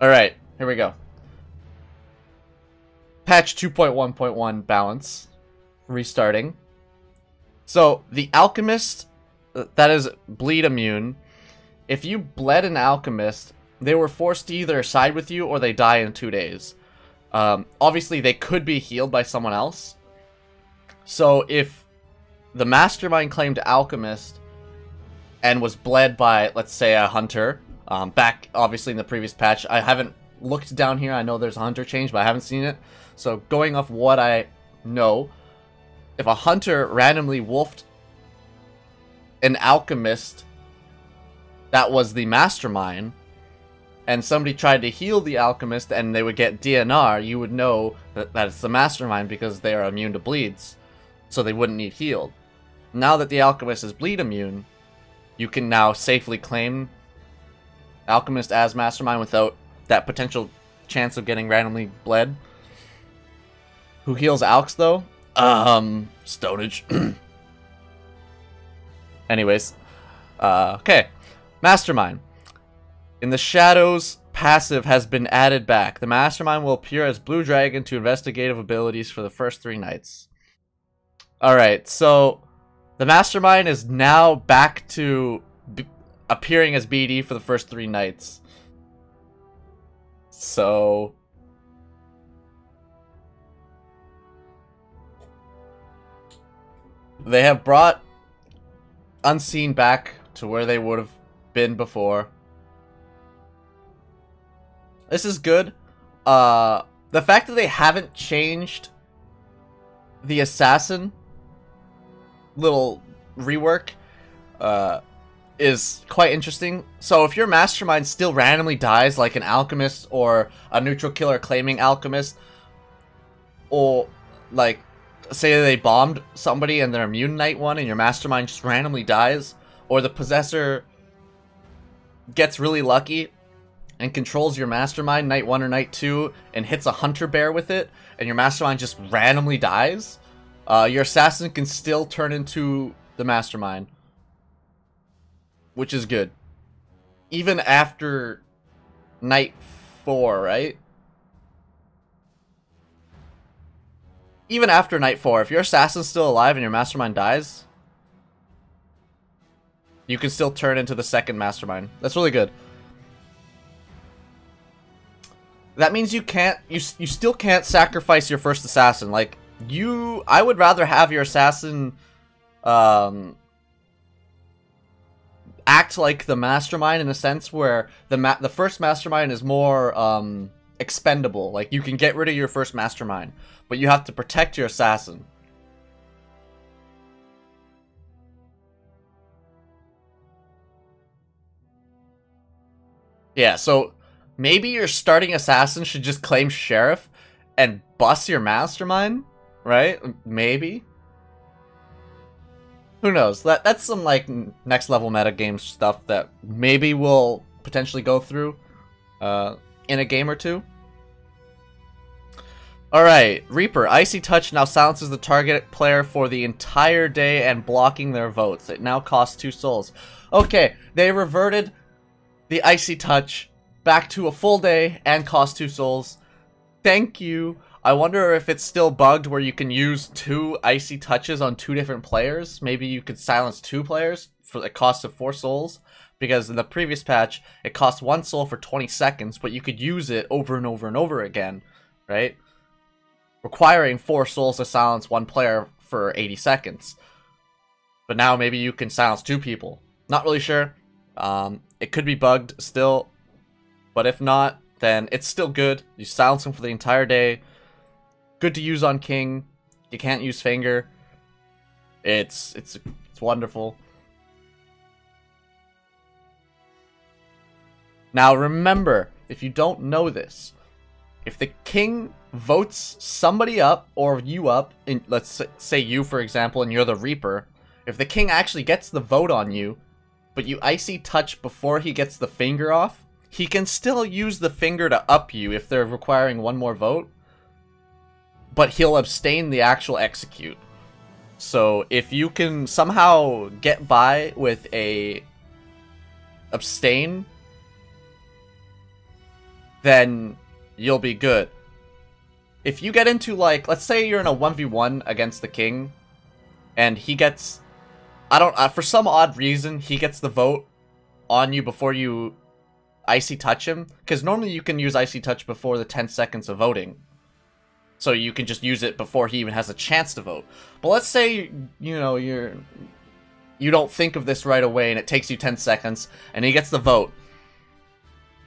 Alright, here we go. Patch 2.1.1 balance. Restarting. So, the Alchemist, that is bleed immune. If you bled an Alchemist, they were forced to either side with you or they die in 2 days. Obviously, they could be healed by someone else. So, if the Mastermind claimed Alchemist and was bled by, let's say, a Hunter, back, obviously, in the previous patch, I haven't looked down here. I know there's a Hunter change, but I haven't seen it. So, going off what I know, if a Hunter randomly wolfed an Alchemist that was the Mastermind, and somebody tried to heal the Alchemist and they would get DNR, you would know that it's the Mastermind because they are immune to bleeds, so they wouldn't need healed. Now that the Alchemist is bleed immune, you can now safely claim Alchemist as Mastermind without that potential chance of getting randomly bled. Who heals Alks though? Stonage. Anyways. Okay. Mastermind. In the Shadows, passive has been added back. The Mastermind will appear as Blue Dragon to investigative abilities for the first 3 nights. Alright, so the Mastermind is now back to appearing as BD for the first 3 nights. So they have brought Unseen back to where they would have been before. This is good. The fact that they haven't changed the assassin little rework is quite interesting. So if your Mastermind still randomly dies like an Alchemist or a neutral killer claiming Alchemist, or like say they bombed somebody and they're immune night 1 and your Mastermind just randomly dies, or the Possessor gets really lucky and controls your Mastermind night 1 or night 2 and hits a Hunter Bear with it, and your Mastermind just randomly dies, your Assassin can still turn into the Mastermind, which is good. Even after night 4, right? Even after night 4, if your Assassin's still alive and your Mastermind dies, you can still turn into the second Mastermind. That's really good. That means you still can't sacrifice your first Assassin. Like, I would rather have your Assassin, act like the Mastermind in a sense where the first Mastermind is more, expendable. Like, you can get rid of your first Mastermind, but you have to protect your Assassin. Yeah, so maybe your starting Assassin should just claim Sheriff and bust your Mastermind, right? Maybe. Who knows? That's some, like, next level metagame stuff that maybe we'll potentially go through in a game or two. Alright, Reaper. Icy Touch now silences the target player for the entire day and blocking their votes. It now costs 2 souls. Okay, they reverted the Icy Touch back to a full day and cost 2 souls. Thank you. I wonder if it's still bugged where you can use 2 Icy Touches on 2 different players. Maybe you could silence 2 players for the cost of 4 souls. Because in the previous patch, it cost 1 soul for 20 seconds, but you could use it over and over and over again, right? Requiring 4 souls to silence 1 player for 80 seconds. But now maybe you can silence 2 people. Not really sure. It could be bugged still. But if not, then it's still good. You silence them for the entire day. Good to use on King. You can't use Finger. It's wonderful. Now remember, if you don't know this, if the King votes somebody up, or you up, and let's say you, for example, and you're the Reaper, if the King actually gets the vote on you, but you Icy Touch before he gets the Finger off, he can still use the Finger to up you if they're requiring 1 more vote, but he'll abstain the actual execute. So if you can somehow get by with a abstain then you'll be good. If you get into, like, let's say you're in a 1v1 against the king, and he gets, for some odd reason, he gets the vote on you before you icy touch him, because normally you can use icy touch before the 10 seconds of voting. So you can just use it before he even has a chance to vote. But let's say, you know, you don't think of this right away and it takes you 10 seconds and he gets the vote.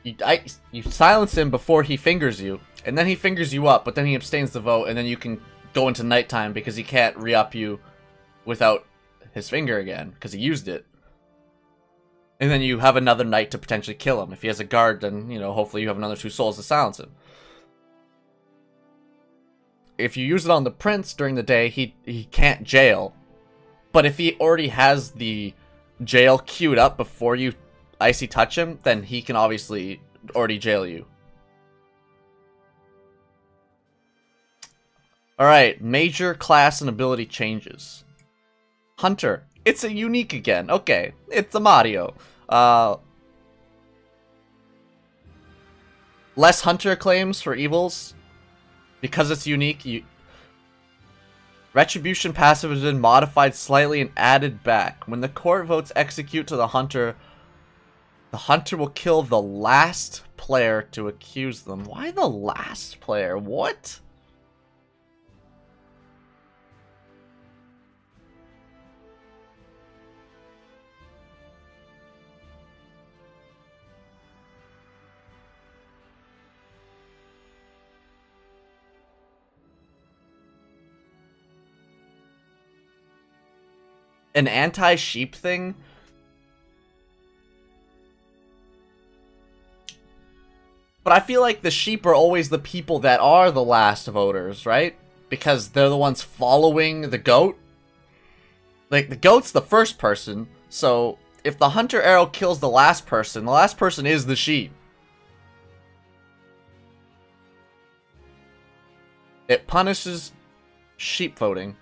You silence him before he fingers you, and then he fingers you up, but then he abstains the vote, and then you can go into nighttime because he can't re-up you without his finger again, because he used it. And then you have another night to potentially kill him. If he has a guard, then, you know, hopefully you have another 2 souls to silence him. If you use it on the prince during the day, he can't jail. But if he already has the jail queued up before you icy touch him, then he can obviously already jail you. Alright, major class and ability changes. Hunter. It's a unique again. Okay, it's a Mario. Less hunter claims for evils. Because it's unique, Retribution passive has been modified slightly and added back. When the court votes execute to the hunter will kill the last player to accuse them. Why the last player? What? An anti-sheep thing? But I feel like the sheep are always the people that are the last voters, right? Because they're the ones following the goat. Like, the goat's the first person, so if the hunter arrow kills the last person is the sheep. It punishes sheep voting.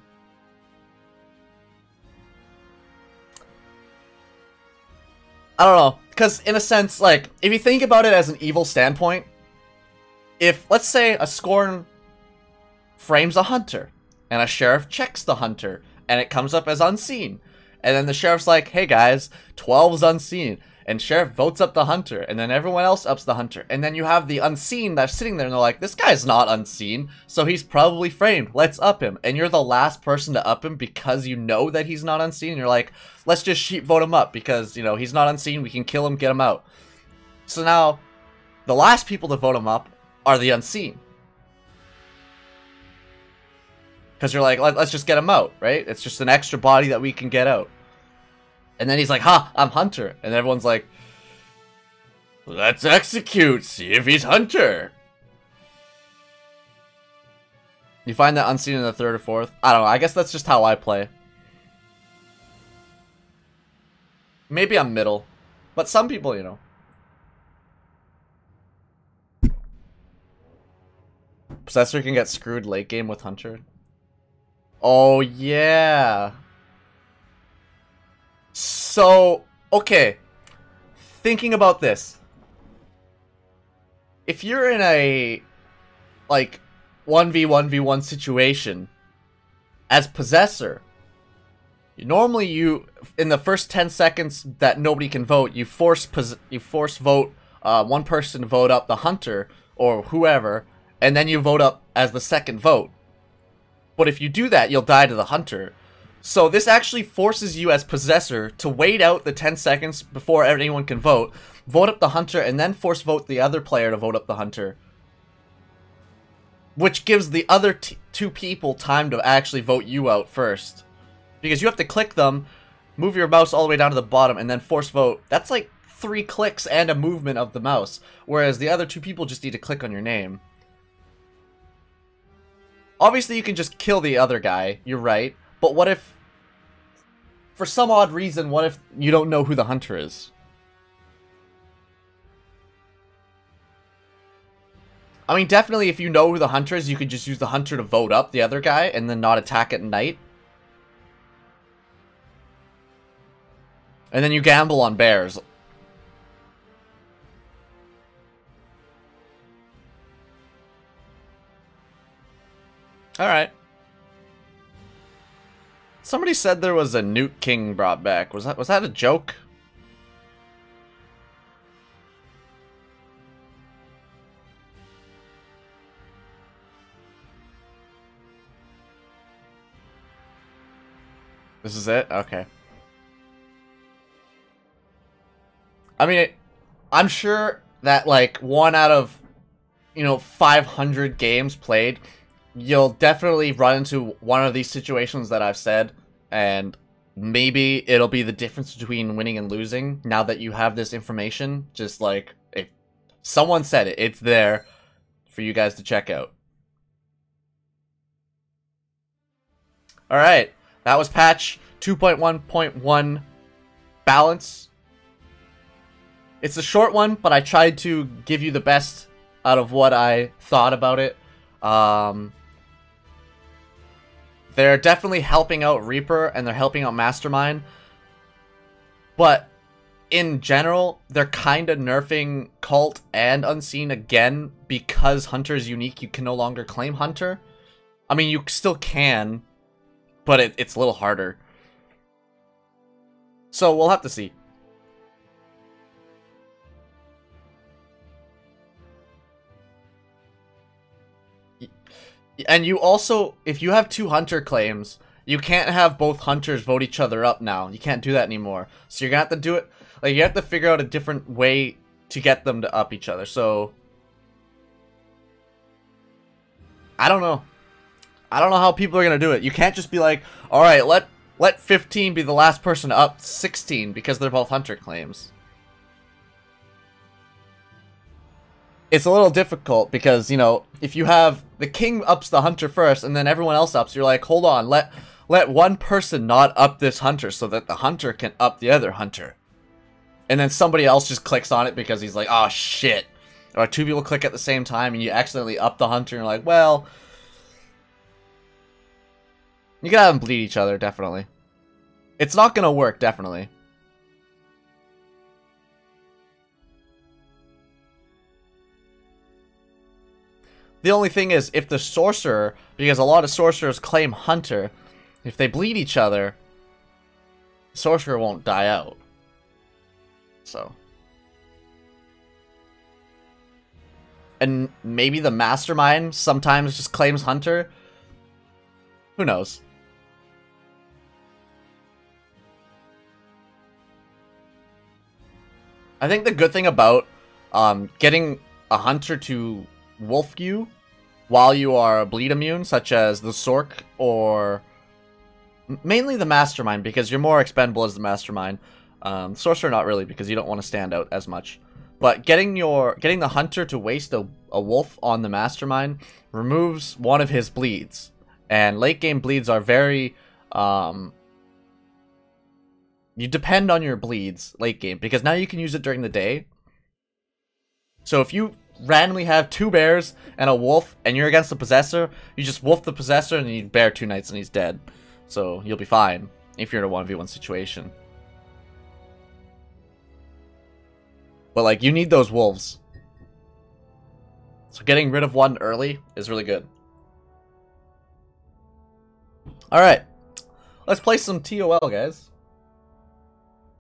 I don't know, because in a sense, like, if you think about it as an evil standpoint, if, let's say, a Scorn frames a hunter, and a sheriff checks the hunter, and it comes up as unseen, and then the sheriff's like, hey guys, 12's unseen, and sheriff votes up the hunter, and then everyone else ups the hunter, and then you have the unseen that's sitting there, and they're like, this guy's not unseen, so he's probably framed, let's up him, and you're the last person to up him because you know that he's not unseen, and you're like, let's just sheep vote him up, because, you know, he's not unseen, we can kill him, get him out. So now, the last people to vote him up are the unseen. Because you're like, let's just get him out, right? It's just an extra body that we can get out. And then he's like, ha, I'm Hunter. And everyone's like, let's execute, see if he's Hunter. You find that unseen in the 3rd or 4th? I don't know, I guess that's just how I play. Maybe I'm middle. But some people, you know. Possessor can get screwed late game with Hunter. Oh, yeah. So, okay. Thinking about this. If you're in a, like, 1v1v1 situation, as Possessor, normally in the first 10 seconds that nobody can vote, you force vote, one person to vote up the Hunter, or whoever, and then you vote up as the second vote. But if you do that, you'll die to the Hunter. So this actually forces you as Possessor to wait out the 10 seconds before anyone can vote up the Hunter, and then force vote the other player to vote up the Hunter. Which gives the other 2 people time to actually vote you out first. Because you have to click them, move your mouse all the way down to the bottom, and then force vote. That's like 3 clicks and a movement of the mouse. Whereas the other 2 people just need to click on your name. Obviously you can just kill the other guy, you're right. But what if, for some odd reason, what if you don't know who the Hunter is? I mean, definitely if you know who the Hunter is, you could just use the Hunter to vote up the other guy and then not attack at night. And then you gamble on bears. Alright. Somebody said there was a Newt King brought back. Was that a joke? This is it? Okay. I mean, I'm sure that, like, 1 out of, 500 games played, you'll definitely run into one of these situations that I've said, and maybe it'll be the difference between winning and losing now that you have this information. Just, like, if someone said it, it's there for you guys to check out. Alright, that was patch 2.1.1 balance. It's a short one, but I tried to give you the best out of what I thought about it. They're definitely helping out Reaper, and they're helping out Mastermind. But, in general, they're kind of nerfing Cult and Unseen again, because Hunter is unique. You can no longer claim Hunter. I mean, you still can, but it's a little harder. So, we'll have to see. And you also, if you have 2 Hunter claims, you can't have both Hunters vote each other up now. You can't do that anymore. So you're gonna have to do it, like, you have to figure out a different way to get them to up each other. So, I don't know. I don't know how people are gonna do it. You can't just be like, alright, let 15 be the last person to up 16 because they're both Hunter claims. It's a little difficult because, if you have the king ups the Hunter first and then everyone else ups, you're like, hold on, let one person not up this Hunter so that the Hunter can up the other Hunter. And then somebody else just clicks on it because he's like, oh shit. Or 2 people click at the same time and you accidentally up the Hunter and you're like, well, you gotta have them bleed each other, definitely. It's not gonna work, definitely. The only thing is, if the Sorcerer, because a lot of Sorcerers claim Hunter, if they bleed each other, the Sorcerer won't die out. So. And maybe the Mastermind sometimes just claims Hunter. Who knows? I think the good thing about getting a Hunter to wolf you while you are bleed immune, such as the Sork or mainly the Mastermind, because you're more expendable as the Mastermind. Sorcerer not really, because you don't want to stand out as much. But getting the Hunter to waste a wolf on the Mastermind removes one of his bleeds, and late game bleeds are very you depend on your bleeds late game, because now you can use it during the day. So if you randomly have 2 bears and a wolf and you're against the Possessor, you just wolf the Possessor and you bear 2 knights and he's dead. So you'll be fine if you're in a 1v1 situation. But like, you need those wolves. So getting rid of one early is really good. Alright. Let's play some TOL, guys.